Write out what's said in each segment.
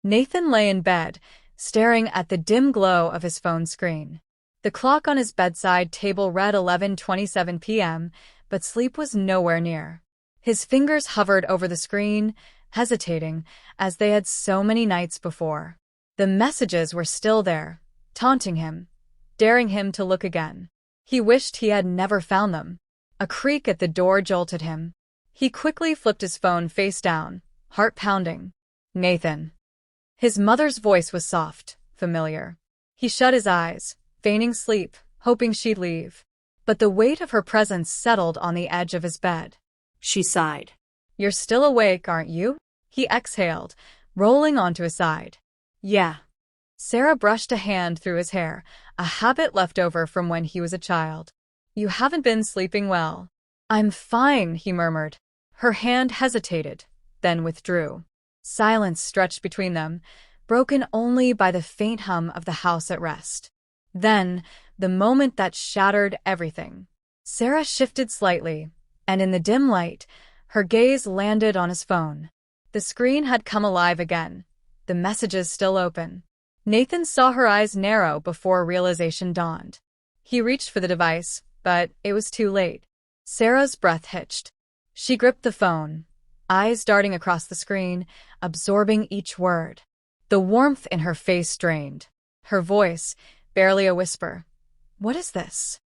Nathan lay in bed, staring at the dim glow of his phone screen. The clock on his bedside table read 11:27 p.m., but sleep was nowhere near. His fingers hovered over the screen, hesitating, as they had so many nights before. The messages were still there, taunting him, daring him to look again. He wished he had never found them. A creak at the door jolted him. He quickly flipped his phone face down, heart pounding. Nathan. His mother's voice was soft, familiar. He shut his eyes, feigning sleep, hoping she'd leave. But the weight of her presence settled on the edge of his bed. She sighed. "You're still awake, aren't you?" He exhaled, rolling onto his side. "Yeah." Sarah brushed a hand through his hair, a habit left over from when he was a child. "You haven't been sleeping well." "I'm fine," he murmured. Her hand hesitated, then withdrew. Silence stretched between them, broken only by the faint hum of the house at rest. Then, the moment that shattered everything. Sarah shifted slightly, and in the dim light, her gaze landed on his phone. The screen had come alive again, the messages still open. Nathan saw her eyes narrow before realization dawned. He reached for the device, but it was too late. Sarah's breath hitched. She gripped the phone, eyes darting across the screen, absorbing each word. The warmth in her face strained. Her voice, barely a whisper. "What is this?"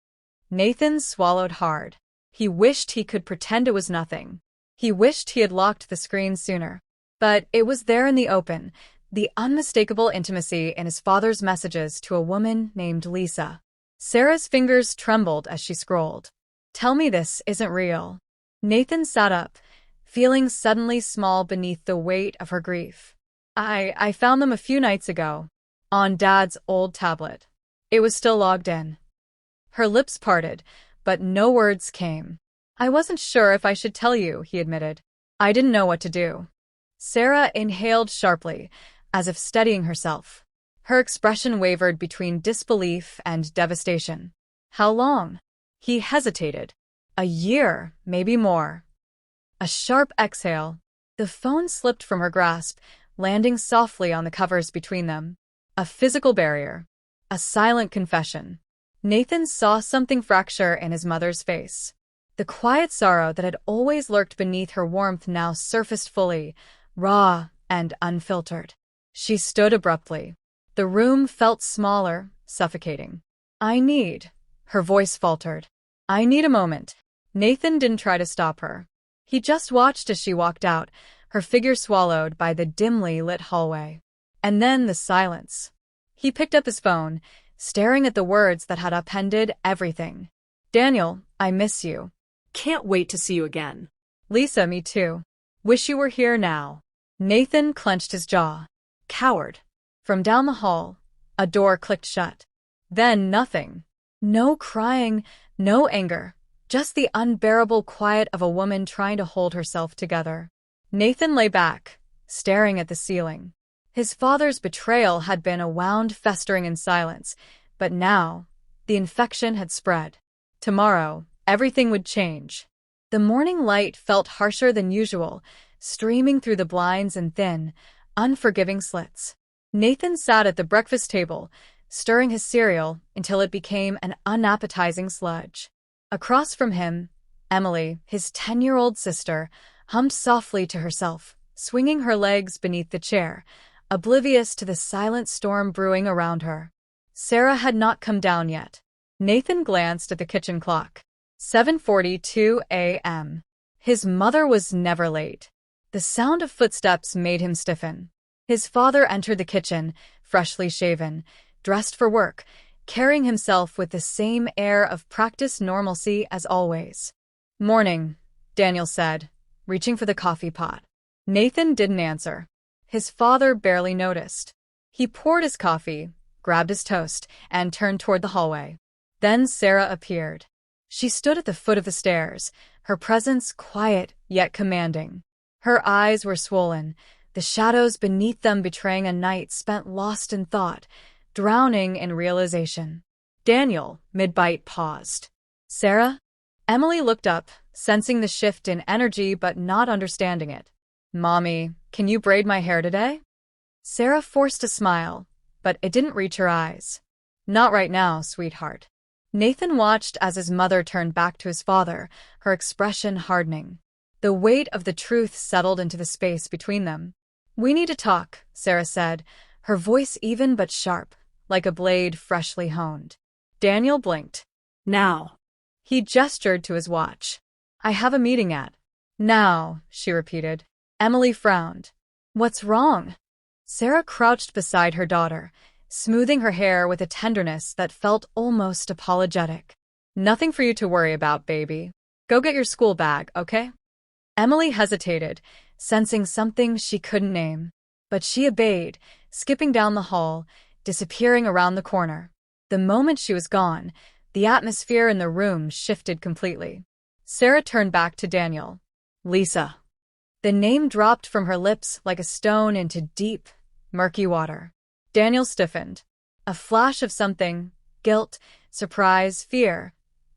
Nathan swallowed hard. He wished he could pretend it was nothing. He wished he had locked the screen sooner. But it was there in the open, the unmistakable intimacy in his father's messages to a woman named Lisa. Sarah's fingers trembled as she scrolled. "Tell me this isn't real." Nathan sat up, feeling suddenly small beneath the weight of her grief. I found them a few nights ago, on Dad's old tablet. It was still logged in." Her lips parted, but no words came. "I wasn't sure if I should tell you," he admitted. "I didn't know what to do." Sarah inhaled sharply, as if steadying herself. Her expression wavered between disbelief and devastation. "How long?" He hesitated. "A year, maybe more." A sharp exhale. The phone slipped from her grasp, landing softly on the covers between them. A physical barrier. A silent confession. Nathan saw something fracture in his mother's face. The quiet sorrow that had always lurked beneath her warmth now surfaced fully, raw and unfiltered. She stood abruptly. The room felt smaller, suffocating. Her voice faltered. "I need a moment." Nathan didn't try to stop her. He just watched as she walked out, her figure swallowed by the dimly lit hallway. And then the silence. He picked up his phone, staring at the words that had upended everything. "Daniel, I miss you." "Can't wait to see you again." "Lisa, me too. Wish you were here now." Nathan clenched his jaw. Coward. From down the hall, a door clicked shut. Then nothing. No crying, no anger. Just the unbearable quiet of a woman trying to hold herself together. Nathan lay back, staring at the ceiling. His father's betrayal had been a wound festering in silence, but now, the infection had spread. Tomorrow, everything would change. The morning light felt harsher than usual, streaming through the blinds in thin, unforgiving slits. Nathan sat at the breakfast table, stirring his cereal until it became an unappetizing sludge. Across from him, Emily, his 10-year-old sister, hummed softly to herself, swinging her legs beneath the chair, oblivious to the silent storm brewing around her. Sarah had not come down yet. Nathan glanced at the kitchen clock. 7:42 a.m. His mother was never late. The sound of footsteps made him stiffen. His father entered the kitchen, freshly shaven, dressed for work, carrying himself with the same air of practiced normalcy as always. "Morning," Daniel said, reaching for the coffee pot. Nathan didn't answer. His father barely noticed. He poured his coffee, grabbed his toast, and turned toward the hallway. Then Sarah appeared. She stood at the foot of the stairs, her presence quiet yet commanding. Her eyes were swollen, the shadows beneath them betraying a night spent lost in thought, drowning in realization. Daniel, mid-bite, paused. "Sarah?" Emily looked up, sensing the shift in energy but not understanding it. "Mommy, can you braid my hair today?" Sarah forced a smile, but it didn't reach her eyes. Not right now, sweetheart. Nathan watched as his mother turned back to his father, her expression hardening. The weight of the truth settled into the space between them. We need to talk, Sarah said, her voice even but sharp, like a blade freshly honed. Daniel blinked. Now. He gestured to his watch. I have a meeting at. Now, she repeated. Emily frowned. What's wrong? Sarah crouched beside her daughter, smoothing her hair with a tenderness that felt almost apologetic. Nothing for you to worry about, baby. Go get your school bag, okay? Emily hesitated, sensing something she couldn't name. But she obeyed, skipping down the hall, disappearing around the corner. The moment she was gone, the atmosphere in the room shifted completely. Sarah turned back to Daniel. Lisa. The name dropped from her lips like a stone into deep, murky water. Daniel stiffened. A flash of something, guilt, surprise, fear,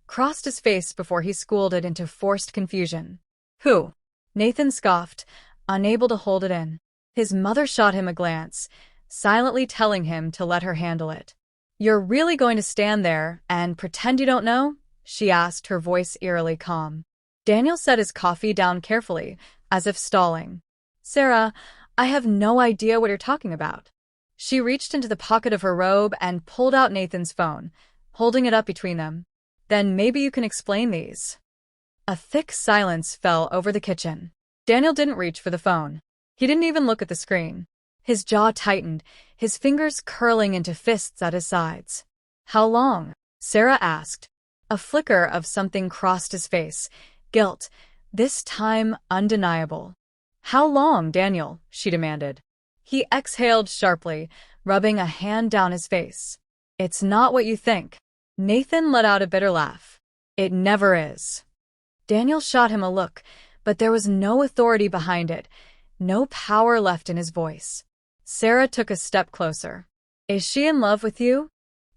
crossed his face before he schooled it into forced confusion. Who? Nathan scoffed, unable to hold it in. His mother shot him a glance, silently telling him to let her handle it. You're really going to stand there and pretend you don't know? She asked, her voice eerily calm. Daniel set his coffee down carefully, as if stalling. Sarah, I have no idea what you're talking about. She reached into the pocket of her robe and pulled out Nathan's phone, holding it up between them. Then maybe you can explain these. A thick silence fell over the kitchen. Daniel didn't reach for the phone. He didn't even look at the screen. His jaw tightened, his fingers curling into fists at his sides. How long? Sarah asked. A flicker of something crossed his face. Guilt, this time undeniable. How long, Daniel? She demanded. He exhaled sharply, rubbing a hand down his face. It's not what you think. Nathan let out a bitter laugh. It never is. Daniel shot him a look, but there was no authority behind it, no power left in his voice. Sarah took a step closer. Is she in love with you?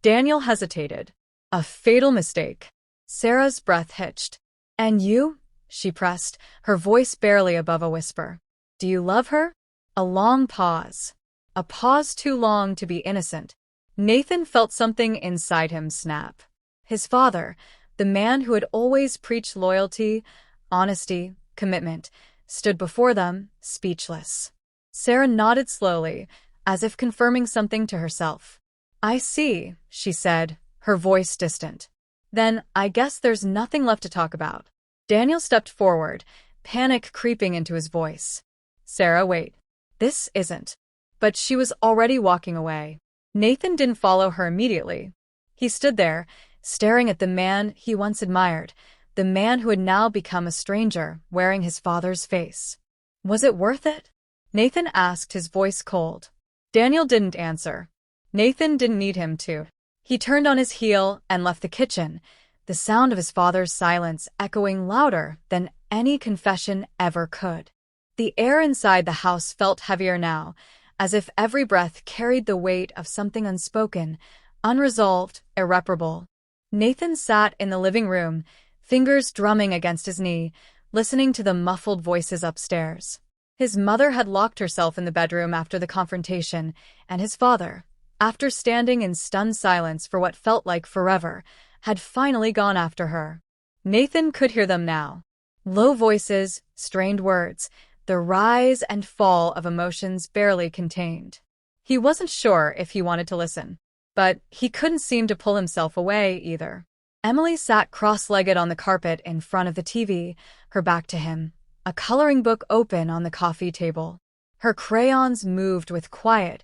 Daniel hesitated. A fatal mistake. Sarah's breath hitched. And you? She pressed, her voice barely above a whisper. Do you love her? A long pause. A pause too long to be innocent. Nathan felt something inside him snap. His father, the man who had always preached loyalty, honesty, commitment, stood before them, speechless. Sarah nodded slowly, as if confirming something to herself. I see, she said, her voice distant. Then I guess there's nothing left to talk about. Daniel stepped forward, panic creeping into his voice. Sarah, wait. This isn't. But she was already walking away. Nathan didn't follow her immediately. He stood there, staring at the man he once admired, the man who had now become a stranger, wearing his father's face. Was it worth it? Nathan asked, his voice cold. Daniel didn't answer. Nathan didn't need him to. He turned on his heel and left the kitchen, the sound of his father's silence echoing louder than any confession ever could. The air inside the house felt heavier now, as if every breath carried the weight of something unspoken, unresolved, irreparable. Nathan sat in the living room, fingers drumming against his knee, listening to the muffled voices upstairs. His mother had locked herself in the bedroom after the confrontation, and his father, after standing in stunned silence for what felt like forever, had finally gone after her. Nathan could hear them now. Low voices, strained words, the rise and fall of emotions barely contained. He wasn't sure if he wanted to listen, but he couldn't seem to pull himself away either. Emily sat cross-legged on the carpet in front of the TV, her back to him, a coloring book open on the coffee table. Her crayons moved with quiet,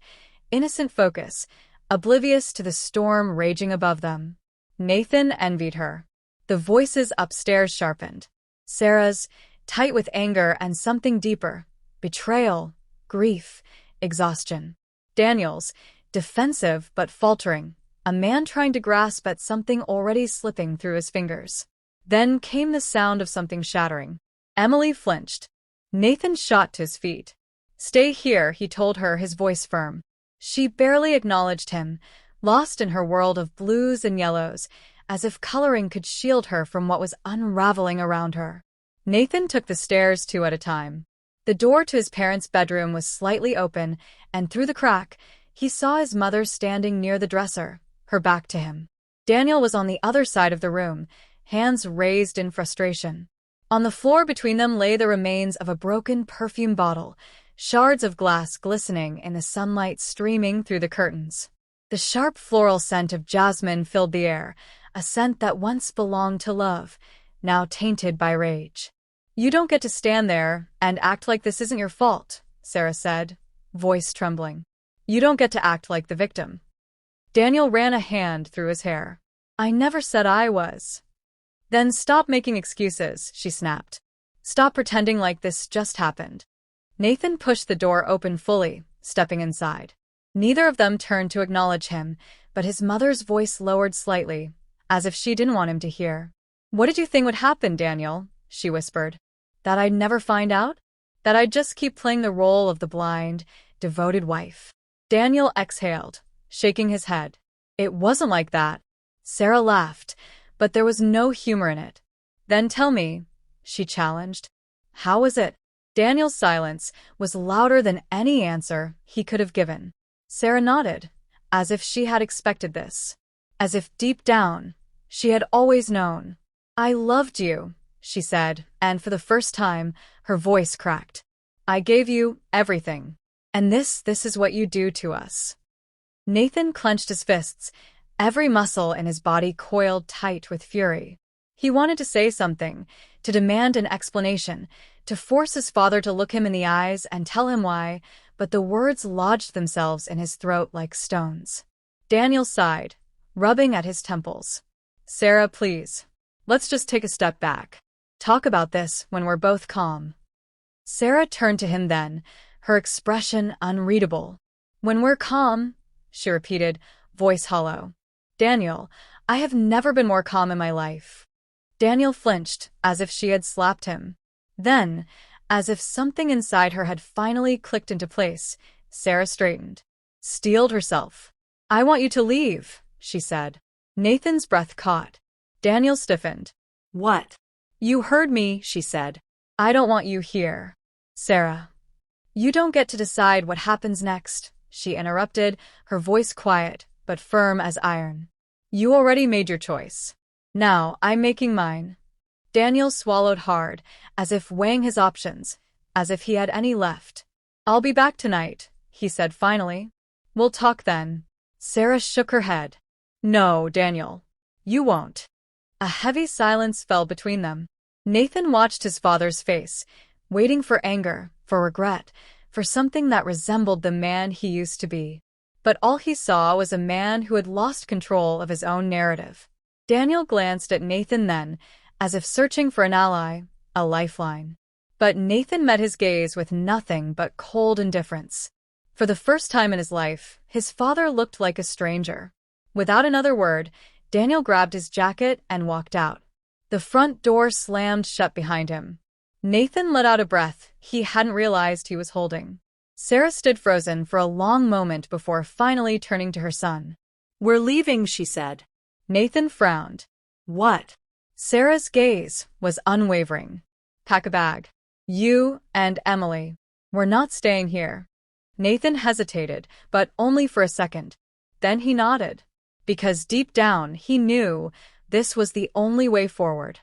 innocent focus, oblivious to the storm raging above them. Nathan envied her. The voices upstairs sharpened. Sarah's, tight with anger and something deeper, betrayal, grief, exhaustion. Daniel's, defensive but faltering, a man trying to grasp at something already slipping through his fingers. Then came the sound of something shattering. Emily flinched. Nathan shot to his feet. Stay here, he told her, his voice firm. She barely acknowledged him, lost in her world of blues and yellows, as if coloring could shield her from what was unraveling around her. Nathan took the stairs two at a time. The door to his parents' bedroom was slightly open, and through the crack, he saw his mother standing near the dresser, her back to him. Daniel was on the other side of the room, hands raised in frustration. On the floor between them lay the remains of a broken perfume bottle, shards of glass glistening in the sunlight streaming through the curtains. The sharp floral scent of jasmine filled the air, a scent that once belonged to love, now tainted by rage. "You don't get to stand there and act like this isn't your fault," Sarah said, voice trembling. "You don't get to act like the victim." Daniel ran a hand through his hair. "I never said I was." "Then stop making excuses," she snapped. "Stop pretending like this just happened." Nathan pushed the door open fully, stepping inside. Neither of them turned to acknowledge him, but his mother's voice lowered slightly, as if she didn't want him to hear. "What did you think would happen, Daniel?" she whispered. "That I'd never find out? That I'd just keep playing the role of the blind, devoted wife?" Daniel exhaled, shaking his head. "It wasn't like that." Sarah laughed, but there was no humor in it. "Then tell me," she challenged. "How was it?" Daniel's silence was louder than any answer he could have given. Sarah nodded, as if she had expected this. As if deep down, she had always known. "I loved you," she said, and for the first time, her voice cracked. "I gave you everything. And this is what you do to us." Nathan clenched his fists, every muscle in his body coiled tight with fury. He wanted to say something, to demand an explanation, to force his father to look him in the eyes and tell him why, but the words lodged themselves in his throat like stones. Daniel sighed, rubbing at his temples. "Sarah, please. Let's just take a step back. Talk about this when we're both calm." Sarah turned to him then, her expression unreadable. "When we're calm," she repeated, voice hollow. "Daniel, I have never been more calm in my life." Daniel flinched, as if she had slapped him. Then, as if something inside her had finally clicked into place, Sarah straightened, steeled herself. "I want you to leave," she said. Nathan's breath caught. Daniel stiffened. "What?" "You heard me," she said. "I don't want you here." "Sarah." "You don't get to decide what happens next," she interrupted, her voice quiet, but firm as iron. "You already made your choice. Now I'm making mine." Daniel swallowed hard, as if weighing his options, as if he had any left. "I'll be back tonight," he said finally. "We'll talk then." Sarah shook her head. "No, Daniel. You won't." A heavy silence fell between them. Nathan watched his father's face, waiting for anger, for regret, for something that resembled the man he used to be. But all he saw was a man who had lost control of his own narrative. Daniel glanced at Nathan then, as if searching for an ally, a lifeline. But Nathan met his gaze with nothing but cold indifference. For the first time in his life, his father looked like a stranger. Without another word, Daniel grabbed his jacket and walked out. The front door slammed shut behind him. Nathan let out a breath he hadn't realized he was holding. Sarah stood frozen for a long moment before finally turning to her son. "We're leaving," she said. Nathan frowned. "What?" Sarah's gaze was unwavering. "Pack a bag. You and Emily. We're not staying here." Nathan hesitated, but only for a second. Then he nodded. Because deep down he knew this was the only way forward.